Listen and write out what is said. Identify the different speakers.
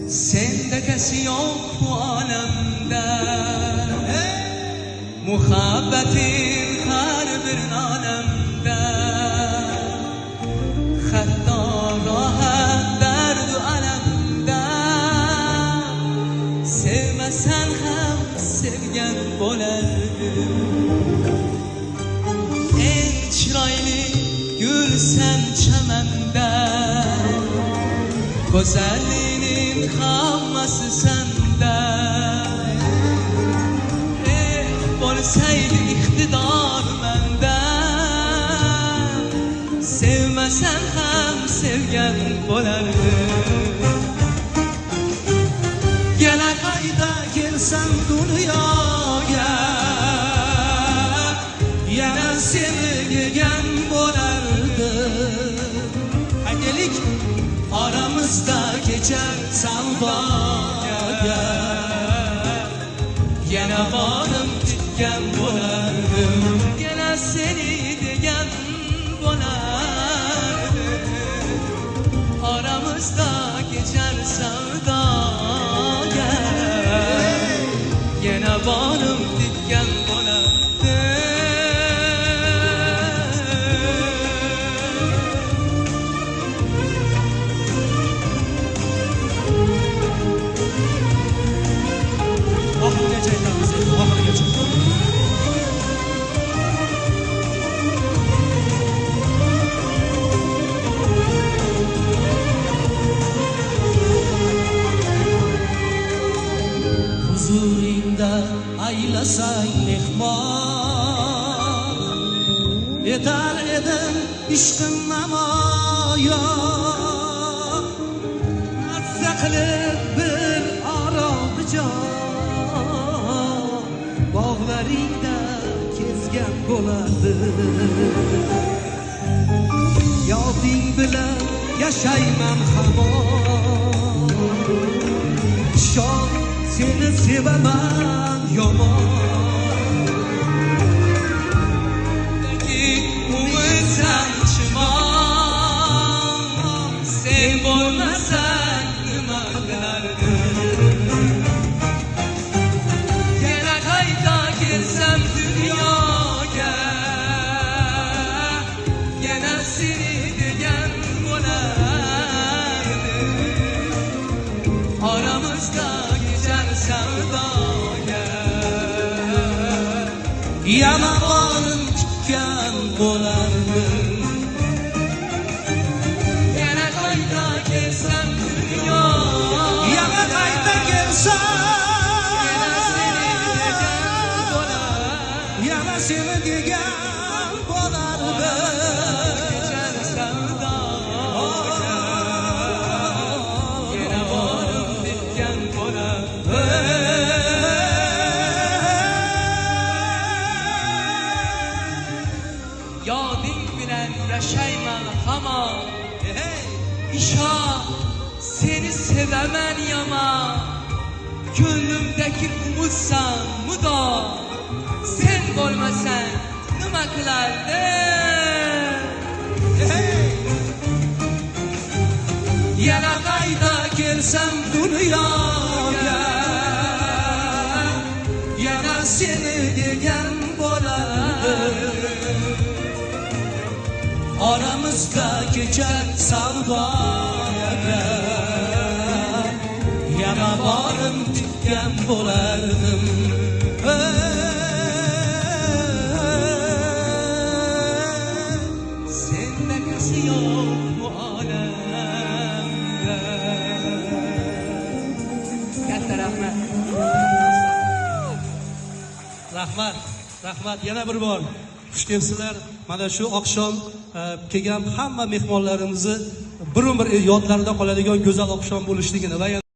Speaker 1: Sende yok bu alemde Muhabbetin her bir alemde Hatta rahat derdu alemde Sevmesen hem sevgen bo'lardi En chiroyli gulsan chamanda Go'zalliging hammasi senda Bo'lsaydi iqtidor menda Sevmasam ham sevgan bo'lardi Yana qayta kelsam dunyoga Yana seni degan bo'lardi Aytaylik aramızda geçer savdoga Yana borim degan bo'lardim Yana seni degan bo'lardim Aramızda geçer savdoga Yana borim degan bo'lardim Huzuringda aylasang mehmon Etar edim ishqim namoyon Mazza qilib bir oroljon Bog'laringda kezgan bo'lardi Yoding bilan yashayman hamon Shon seni sevaman yomon Umidsan chimon Sen bo'lmasang nima qilardim Yana qayta kelsam dunyoga Yana seni degan bo'lardi Aramızda savdoga Yana borim tutgan bo'lardim Yana qayta kelsam dunyoga Yana qayta kelsam Yana seni degan bo'lardim Yana borim tutgan bo'lardim Yoding bilan yashayman hamon İshon seni sevaman yomon Ko'nglimdagi umidsan mudom Sen bo'lmasang nima qilardim Yana qayta kelsam dunyoga Yana seni degan bo'lardim Aramızda geçer savdoga Yana borim tutgan bo'lardim Sendekisi yok bu alemde Katta rahmat Rahmat yana bir bor xush kelibsizlar mana shu oqshom kelgan hamma mehmonlarimizni bir yodlarida qoladigan go'zal oqshom bo'lishligini va